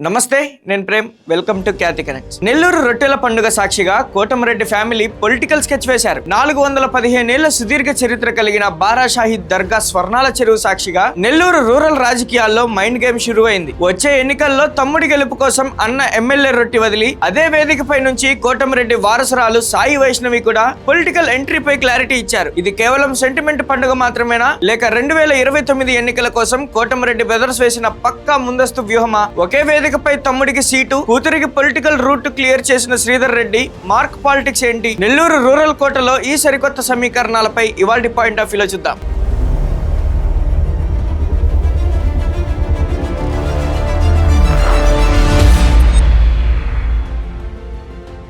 నమస్తే, నేను Prem. Welcome to Khyati connects. Nellore రొట్టెల పండుగ సాక్షిగా కోటమిరెడ్డి ఫ్యామిలీ పొలిటికల్ స్కెచ్ వేశారు. 415 ఏళ్ల సుదీర్ఘ చరిత్ర కలిగిన బారా షాహీద్ దర్గా స్వర్ణాల చెరువు సాక్షిగా నెల్లూరు రూరల్ రాజకీయాల్లో మైండ్ గేమ్ షురూ అయింది. వచ్చే ఎన్నికల్లో తమ్ముడి గెలుపు కోసం అన్న ఎమ్మెల్యే రొట్టి వదిలి అదే వేదికపై నుంచి కోటమిరెడ్డి వారసురాలు సాయి వైష్ణవి కూడా పొలిటికల్ ఎంట్రీపై క్లారిటీ ఇచ్చారు. ఇది కేవలం సెంటిమెంట్ పండుగ మాత్రమేనా, లేక 2029 ఎన్నికల కోసం కోటమిరెడ్డి బ్రదర్స్ వేసిన పక్కా ముందస్తు వ్యూహమా? ఒకే వేదికపై తమ్ముడికి సీటు, కూతురికి పొలిటికల్ రూట్ క్లియర్ చేసిన శ్రీధర్ రెడ్డి మార్క్ పాలిటిక్స్ ఏంటి? నెల్లూరు రూరల్ కోటలో ఈ సరికొత్త సమీకరణాలపై ఇవాల్టి పాయింట్ ఆఫ్ వ్యూలో చూద్దాం.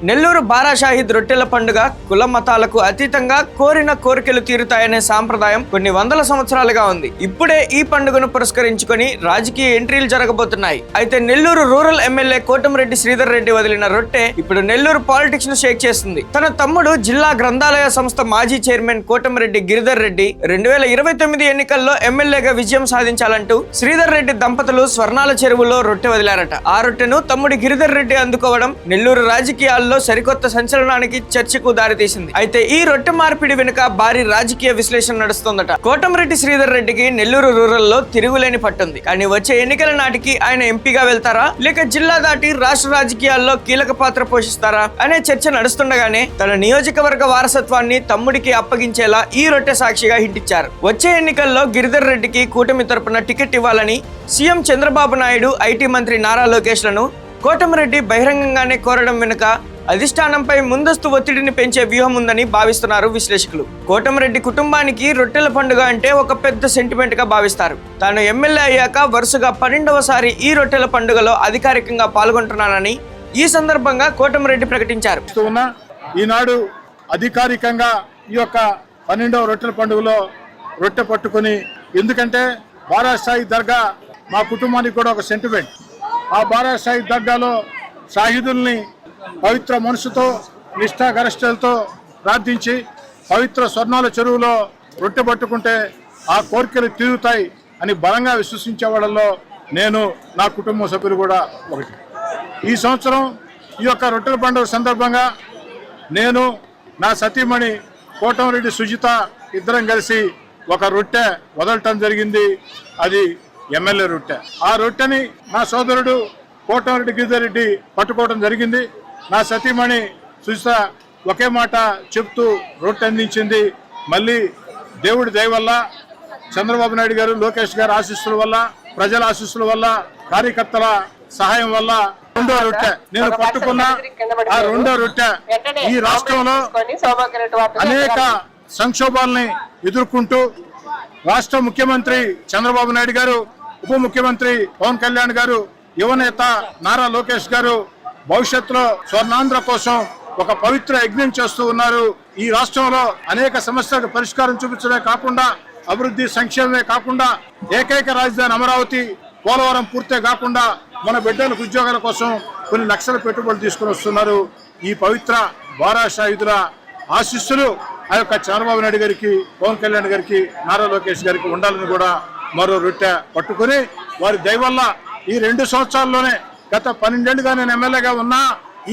నెల్లూరు బారా షాహీద్ రొట్టెల పండుగ కుల మతాలకు అతీతంగా కోరిన కోరికలు తీరుతాయనే సాంప్రదాయం కొన్ని వందల సంవత్సరాలుగా ఉంది. ఇప్పుడే ఈ పండుగను పురస్కరించుకొని రాజకీయ ఎంట్రీలు జరగబోతున్నాయి. అయితే నెల్లూరు రూరల్ ఎమ్మెల్యే కోటమిరెడ్డి శ్రీధర్ రెడ్డి వదిలిన రొట్టె ఇప్పుడు నెల్లూరు పాలిటిక్స్ ను షేక్ చేస్తుంది. తన తమ్ముడు జిల్లా గ్రంథాలయ సంస్థ మాజీ చైర్మన్ కోటమిరెడ్డి గిరిధర్ రెడ్డి 2029 ఎన్నికల్లో ఎమ్మెల్యేగా విజయం సాధించాలంటూ శ్రీధర్ రెడ్డి దంపతులు స్వర్ణాల చెరువులో రొట్టె వదిలారట. ఆ రొట్టెను తమ్ముడి గిరిధర్ రెడ్డి అందుకోవడం నెల్లూరు రాజకీయాల్లో సరికొత్త సంచలనానికి చర్చకు దారితీసింది. అయితే ఈ రొట్టె మార్పిడి వెనుక భారీ రాజకీయ విశ్లేషణ నడుస్తోందట. కోటమిరెడ్డి శ్రీధర్ రెడ్డికి నెల్లూరు రూరల్ లో తిరుగులేని పట్టుంది. కానీ వచ్చే ఎన్నికల నాటికి ఆయన ఎంపీగా వెళ్తారా, లేక జిల్లా దాటి రాష్ట్ర రాజకీయాల్లో కీలక పాత్ర పోషిస్తారా అనే చర్చ నడుస్తుండగానే తన నియోజకవర్గ వారసత్వాన్ని తమ్ముడికి అప్పగించేలా ఈ రొట్టె సాక్షిగా హిట్ ఇచ్చారు. వచ్చే ఎన్నికల్లో గిరిధర్ రెడ్డికి కూటమి తరపున టికెట్ ఇవ్వాలని సీఎం చంద్రబాబు నాయుడు, ఐటీ మంత్రి నారా లోకేష్ లను కోటమిరెడ్డి బహిరంగంగానే కోరడం వెనుక అధిష్టానంపై ముందస్తు ఒత్తిడిని పెంచే వ్యూహం ఉందని భావిస్తున్నారు విశ్లేషకులు. కోటమిరెడ్డి కుటుంబానికి రొట్టెల పండుగ అంటే ఒక పెద్ద సెంటిమెంట్ గా భావిస్తారు. తాను ఎమ్మెల్యే అయ్యాక వరుసగా 12వసారి ఈ రొట్టెల పండుగలో అధికారికంగా పాల్గొంటున్నానని ఈ సందర్భంగా కోటమిరెడ్డి ప్రకటించారు. ఈనాడు అధికారికంగా ఈ యొక్క 12వ రొట్టెల పండుగలో రొట్టె పట్టుకుని, ఎందుకంటే బారా షాహీద్ దర్గా మా కుటుంబానికి కూడా ఒక సెంటిమెంట్. ఆ బారా షాహీద్ దర్గాలో షాహీదుల్ని పవిత్ర మనసుతో నిష్ఠాగరిష్టలతో ప్రార్థించి పవిత్ర స్వర్ణాల చెరువులో రొట్టె పట్టుకుంటే ఆ కోరికలు తీరుతాయి అని బలంగా విశ్వసించే వాళ్ళలో నేను, నా కుటుంబ సభ్యులు కూడా ఒకటి. ఈ సంవత్సరం ఈ యొక్క రొట్టెల పండుగ సందర్భంగా నేను, నా సతీమణి కోటమిరెడ్డి సుజిత ఇద్దరం కలిసి ఒక రొట్టె వదలటం జరిగింది. అది ఎమ్మెల్యే రొట్టె. ఆ రొట్టెని నా సోదరుడు కోటమిరెడ్డి గిరిధర్ రెడ్డి పట్టుకోవడం జరిగింది. నా సతీమణి సుజిత ఒకే మాట చెప్తూ రొట్టె అందించింది. మళ్ళీ దేవుడి దయ వల్ల, చంద్రబాబు నాయుడు గారు, లోకేష్ గారి ఆశీస్సుల వల్ల, ప్రజల ఆశీస్సుల వల్ల, కార్యకర్తల సహాయం వల్ల రెండో రొట్టె నేను పట్టుకున్న ఆ రెండో రొట్టె ఈ రాష్ట్రంలో అనేక సంక్షోభాలని ఎదుర్కొంటూ రాష్ట్ర ముఖ్యమంత్రి చంద్రబాబు నాయుడు గారు, ఉప ముఖ్యమంత్రి పవన్ కళ్యాణ్ గారు, యువనేత నారా లోకేష్ గారు భవిష్యత్తులో స్వర్ణాంధ్ర కోసం ఒక పవిత్ర యజ్ఞం చేస్తూ ఉన్నారు. ఈ రాష్ట్రంలో అనేక సమస్యలకు పరిష్కారం చూపించడమే కాకుండా, అభివృద్ధి సంక్షేమమే కాకుండా, ఏకైక రాజధాని అమరావతి, పోలవరం పూర్తే కాకుండా మన బిడ్డలకు ఉద్యోగాల కోసం కొన్ని లక్షల పెట్టుబడులు తీసుకుని వస్తున్నారు. ఈ పవిత్ర బారా షాహీదుల ఆశీస్సులు ఆ యొక్క చంద్రబాబు నాయుడు గారికి, పవన్ కళ్యాణ్ గారికి, నారా లోకేష్ గారికి ఉండాలని కూడా మరో రొట్టె పట్టుకుని, వారి దయ వల్ల ఈ 2 సంవత్సరాల్లోనే, గత 12 ఏళ్లుగా నేను ఎమ్మెల్యేగా ఉన్నా,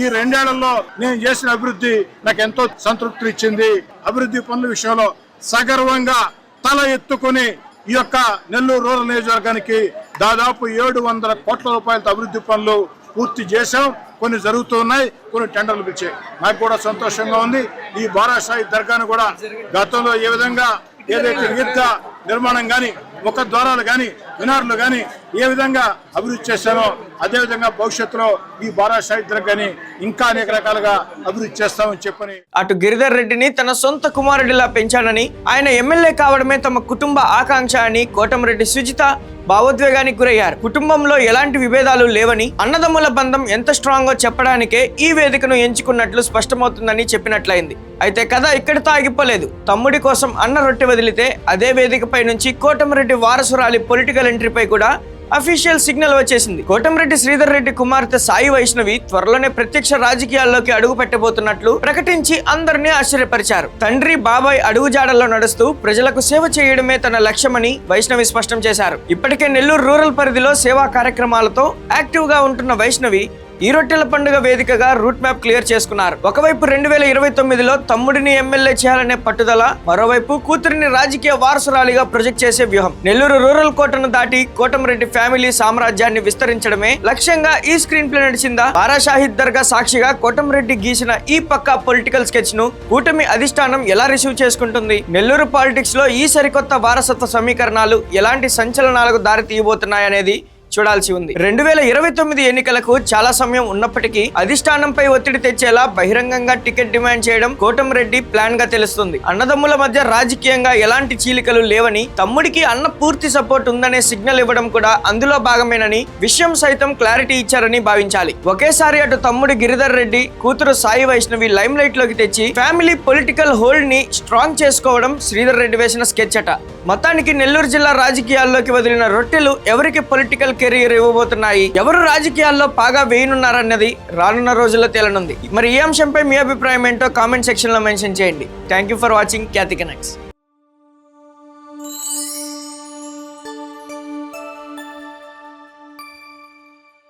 ఈ 2 ఏళ్లలో నేను చేసిన అభివృద్ధి నాకు ఎంతో సంతృప్తి ఇచ్చింది. అభివృద్ధి పనుల విషయంలో సగర్వంగా తల ఎత్తుకుని ఈ యొక్క నెల్లూరు రూరల్ నియోజకవర్గానికి దాదాపు 700 కోట్ల రూపాయలతో అభివృద్ధి పనులు పూర్తి చేశాం. కొన్ని జరుగుతూ ఉన్నాయి, కొన్ని టెండర్లు పిలిచాయి. నాకు కూడా సంతోషంగా ఉంది. ఈ బారా షాహీద్ దర్గాను కూడా గతంలో ఏ విధంగా ఏదైతే ఈద్గా నిర్మాణం కానీ, ముఖ ద్వారాలు కానీ, మినార్లు కానీ ఏ విధంగా అభివృద్ధి చేశానో అదేవిధంగా భవిష్యత్తులో ఈ బారా షాహీద్ దర్గాని ఇంకా అనేక రకాలుగా అభివృద్ధి చేస్తామని చెప్పని, అటు గిరిధర్ రెడ్డిని తన సొంత కుమారుడిలా పెంచానని, ఆయన ఎమ్మెల్యే కావడమే తమ కుటుంబ ఆకాంక్ష అని కోటమిరెడ్డి సుజిత భావోద్వేగానికి గురయ్యారు. కుటుంబంలో ఎలాంటి విభేదాలు లేవని, అన్నదమ్ముల బంధం ఎంత స్ట్రాంగో చెప్పడానికే ఈ వేదికను ఎంచుకున్నట్లు స్పష్టమవుతుందని చెప్పినట్లయింది. అయితే కథ ఇక్కడితో ఆగిపోలేదు. తమ్ముడి కోసం అన్న రొట్టె వదిలితే అదే వేదికపై నుంచి కోటమిరెడ్డి వారసురాలి పొలిటికల్ ఎంట్రీపై కూడా అఫీషియల్ సిగ్నల్ వచ్చేసింది. కోటంరెడ్డి శ్రీధర్ రెడ్డి కుమార్తె సాయి వైష్ణవి త్వరలోనే ప్రత్యక్ష రాజకీయాల్లోకి అడుగు పెట్టబోతున్నట్లు ప్రకటించి అందరినీ ఆశ్చర్యపరిచారు. తండ్రి బాబాయ్ అడుగుజాడల్లో నడుస్తూ ప్రజలకు సేవ చేయడమే తన లక్ష్యమని వైష్ణవి స్పష్టం చేశారు. ఇప్పటికే నెల్లూరు రూరల్ పరిధిలో సేవా కార్యక్రమాలతో యాక్టివ్ గా ఉంటున్న వైష్ణవి ఈ రొట్టెల పండుగ వేదికగా రూట్ మ్యాప్ క్లియర్ చేసుకున్నారు. ఒకవైపు 2029లో తమ్ముడిని ఎమ్మెల్యే చేయాలనే పట్టుదల, మరోవైపు కూతురిని రాజకీయ వారసురాలిగా ప్రొజెక్ట్ చేసే వ్యూహం. నెల్లూరు రూరల్ కోటను దాటి కోటంరెడ్డి ఫ్యామిలీ సామ్రాజ్యాన్ని విస్తరించడమే లక్ష్యంగా ఈ స్క్రీన్ ప్లే నడిచిందా? బారా షాహిద్ దర్గా సాక్షిగా కోటంరెడ్డి గీసిన ఈ పక్కా పొలిటికల్ స్కెచ్ ను కూటమి అధిష్టానం ఎలా రిసీవ్ చేసుకుంటుంది? నెల్లూరు పాలిటిక్స్ లో ఈ సరికొత్త వారసత్వ సమీకరణాలు ఎలాంటి సంచలనాలకు దారి తీయబోతున్నాయనేది చూడాల్సి ఉంది. 2029 ఎన్నికలకు చాలా సమయం ఉన్నప్పటికీ అధిష్టానంపై ఒత్తిడి తెచ్చేలా బహిరంగంగా టికెట్ డిమాండ్ చేయడం కోటంరెడ్డి ప్లాన్ గా తెలుస్తుంది. అన్నదమ్ముల మధ్య రాజకీయంగా ఎలాంటి చీలికలు లేవని, తమ్ముడికి అన్న పూర్తి సపోర్ట్ ఉందనే సిగ్నల్ ఇవ్వడం కూడా అందులో భాగమేనని విషయం సైతం క్లారిటీ ఇచ్చారని భావించాలి. ఒకేసారి అటు తమ్ముడు గిరిధర్ రెడ్డి, కూతురు సాయి వైష్ణవి లైమ్ లైట్ లోకి తెచ్చి ఫ్యామిలీ పొలిటికల్ హోల్డ్ ని స్ట్రాంగ్ చేసుకోవడం శ్రీధర్ రెడ్డి వేసిన స్కెచ్ అట. మొత్తానికి నెల్లూరు జిల్లా రాజకీయాల్లోకి వదిలిన రొట్టెలు ఎవరికి పొలిటికల్ కెరీర్ ఇవ్వబోతున్నాయి, ఎవరు రాజకీయాల్లో బాగా వేయనున్నారన్నది రానున్న రోజుల్లో తేలనుంది. మరి ఈ అంశంపై మీ అభిప్రాయం ఏంటో కామెంట్ సెక్షన్ లో మెన్షన్ చేయండి. Thank you for watching Khyati connects.